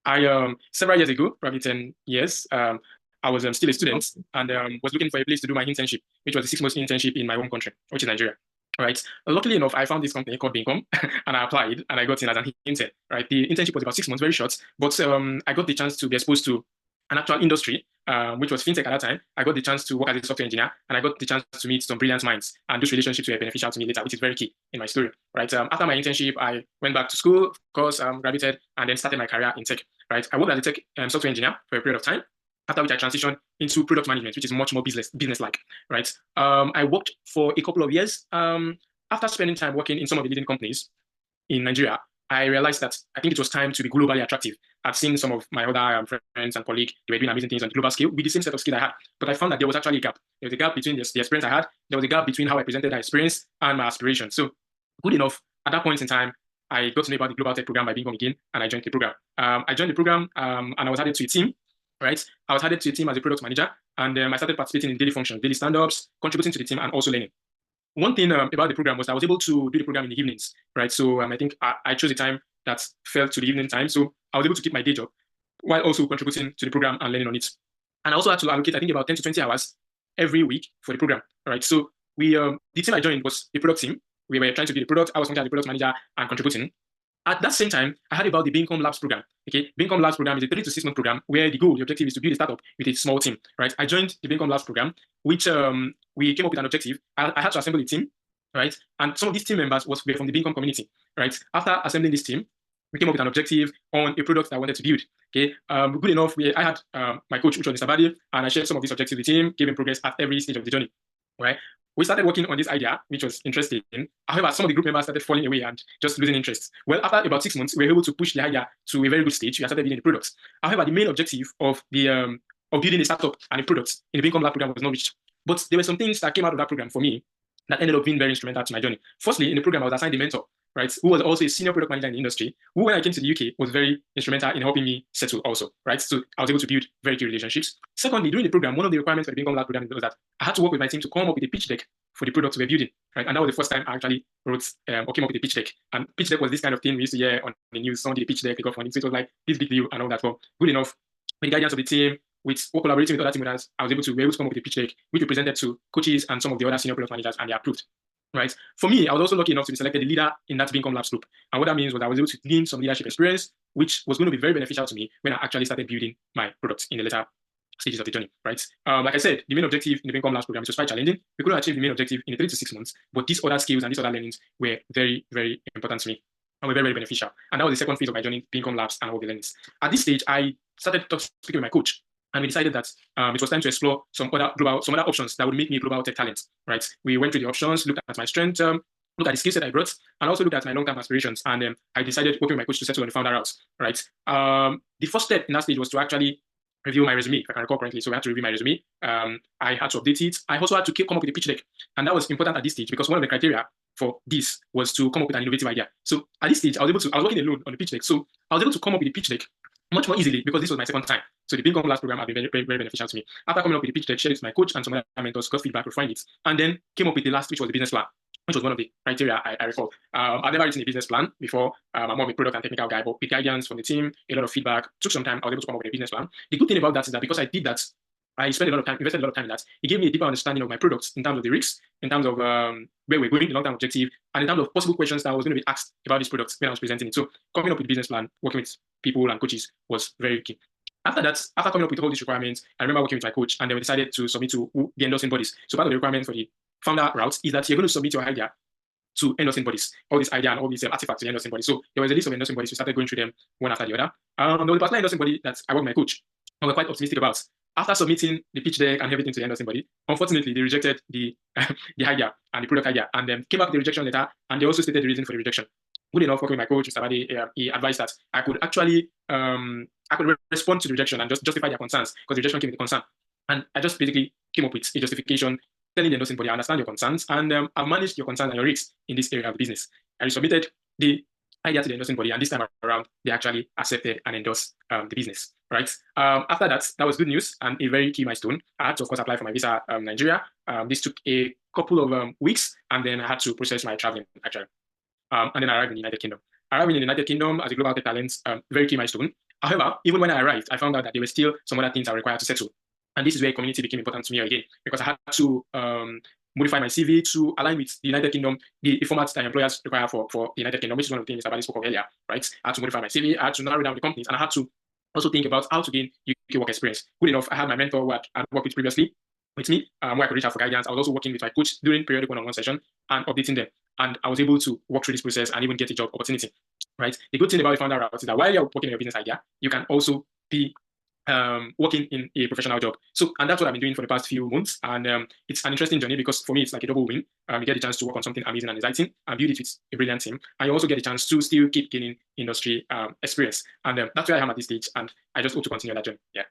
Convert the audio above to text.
Several years ago, probably 10 years, I was still a student and was looking for a place to do my internship, which was a 6 month internship in my home country, which is Nigeria. Right. Luckily enough, I found this company called Bincom and I applied and I got in as an intern. Right. The internship was about 6 months, very short, but I got the chance to be exposed to an actual industry, which was fintech at that time. I got the chance to work as a software engineer and I got the chance to meet some brilliant minds. And those relationships were beneficial to me later, which is very key in my story. Right. After my internship, I went back to school, of course, graduated, and then started my career in tech. Right. I worked as a tech software engineer for a period of time. After which I transitioned into product management, which is much more business-like, right? I worked for a couple of years. After spending time working in some of the leading companies in Nigeria, I realized that I think it was time to be globally attractive. I've seen some of my other friends and colleagues, they were doing amazing things on the global scale with the same set of skill I had. But I found that there was actually a gap. There was a gap between the experience I had. There was a gap between how I presented that experience and my aspirations. So good enough, at that point in time, I got to know about the Global Tech Program by Bincom again, and I joined the program. I joined the program and I was added to a team, right? I was added to a team as a product manager, and I started participating in daily functions, daily stand-ups, contributing to the team, and also learning. One thing about the program was I was able to do the program in the evenings, right? So I think I chose a time that fell to the evening time. So I was able to keep my day job while also contributing to the program and learning on it. And I also had to allocate, I think, about 10 to 20 hours every week for the program, right? So the team I joined was a product team. We were trying to be the product. I was functioning as the product manager and contributing. At that same time, I heard about the Bincom Labs program. Okay, Bincom Labs program is a 3 to 6 month program where the goal, the objective is to build a startup with a small team, right? I joined the Bincom Labs program, which we came up with an objective. I had to assemble a team, right? And some of these team members were from the Bincom community, right? After assembling this team, we came up with an objective on a product that I wanted to build. Okay, good enough. I had my coach, which was Sabadi, and I shared some of these objectives with him, gave him progress at every stage of the journey, right? We started working on this idea, which was interesting. However, some of the group members started falling away and just losing interest. Well, after about 6 months, we were able to push the idea to a very good stage. We started building the products. However, the main objective of the of building a startup and a product in the Bincom Lab program was not reached. But there were some things that came out of that program for me that ended up being very instrumental to my journey. Firstly, in the program, I was assigned a mentor, right, who was also a senior product manager in the industry, who, when I came to the UK, was very instrumental in helping me settle also, right? So I was able to build very key relationships. Secondly, during the program, one of the requirements for the Bincom Lab program was that I had to work with my team to come up with a pitch deck for the product we were building, right? And that was the first time I actually wrote or came up with a pitch deck. And pitch deck was this kind of thing we used to hear on the news. Someone did a pitch deck, they got funding. So it was like this big deal and all that. But good enough, with the guidance of the team, with collaborating with other team members, I was able to come up with a pitch deck, which we presented to coaches and some of the other senior product managers, and they approved. Right. For me, I was also lucky enough to be selected the leader in that Bincom Labs group. And what that means was I was able to gain some leadership experience, which was going to be very beneficial to me when I actually started building my products in the later stages of the journey. Right. Like I said, the main objective in the Bincom Labs program, it was quite challenging. We couldn't achieve the main objective in 3 to 6 months, but these other skills and these other learnings were very, very important to me and were very, very beneficial. And that was the second phase of my journey, Bincom Labs and all the learnings. At this stage, I started speaking with my coach. And we decided that it was time to explore some other options that would make me a global tech talent. Right? We went through the options, looked at my strength, look at the skill set I brought, and also look at my long-term aspirations. And I decided, working with my coach, to settle on the founder route. Right. The first step in that stage was to actually review my resume, if I can recall correctly. So we had to review my resume. I had to update it. I also had to come up with a pitch deck, and that was important at this stage because one of the criteria for this was to come up with an innovative idea. So at this stage, I was working alone on the pitch deck, so I was able to come up with a pitch deck much more easily because this was my second time. So the Bincom Labs program had been very, very, very beneficial to me. After coming up with the pitch deck, shared it with my coach and some other mentors, got feedback, refined it, and then came up with the last, which was the business plan, which was one of the criteria I recall. I've never written a business plan before. I'm more of a product and technical guy, but with guidance from the team, a lot of feedback, took some time, I was able to come up with a business plan. The good thing about that is that because I did that, I spent a lot of time, invested a lot of time in that. It gave me a deeper understanding of my products in terms of the risks, in terms of where we're going, the long-term objective, and in terms of possible questions that I was going to be asked about these products when I was presenting it. So coming up with a business plan, working with people and coaches was very key. After that, after coming up with all these requirements, I remember working with my coach, and then we decided to submit to the endorsing bodies. So part of the requirement for the founder route is that you're going to submit your idea to endorsing bodies, all this idea and all these artifacts to the endorsing bodies. So there was a list of endorsing bodies. We started going through them one after the other. There was a particular endorsing body that I worked with my coach, and we're quite optimistic about. After submitting the pitch deck and everything to the endorsing body, unfortunately, they rejected the idea and the product idea, and came back with the rejection letter, and they also stated the reason for the rejection. Good enough, working with my coach, Mr. Badi, he advised that I could actually respond to the rejection and just justify their concerns because the rejection came with a concern. And I just basically came up with a justification telling the endorsing body, I understand your concerns, and I've managed your concerns and your risks in this area of the business. I submitted the idea to the endorsing body, and this time around, they actually accepted and endorsed the business. Right. After that, that was good news and a very key milestone. I had to, of course, apply for my visa Nigeria. This took a couple of weeks, and then I had to process my traveling actually. And then I arrived in the United Kingdom. arriving in the United Kingdom as a global tech talent, very key milestone. However, even when I arrived, I found out that there were still some other things I required to settle. And this is where community became important to me again, because I had to modify my CV to align with the United Kingdom, the formats that employers require for the United Kingdom, which is one of the things Mr. spoke of earlier, right? I had to modify my CV, I had to narrow down the companies, and I had to also think about how to gain UK work experience. Good enough, I had my mentor who I'd worked with previously with me, where I could reach out for guidance. I was also working with my coach during periodic one-on-one session and updating them. And I was able to walk through this process and even get a job opportunity, right? The good thing about the founder route is that while you're working on your business idea, you can also be working in a professional job. So, and that's what I've been doing for the past few months. And it's an interesting journey because for me, it's like a double win. You get the chance to work on something amazing and exciting and build it with a brilliant team. And you also get the chance to still keep gaining industry experience. And that's where I am at this stage. And I just hope to continue that journey. Yeah.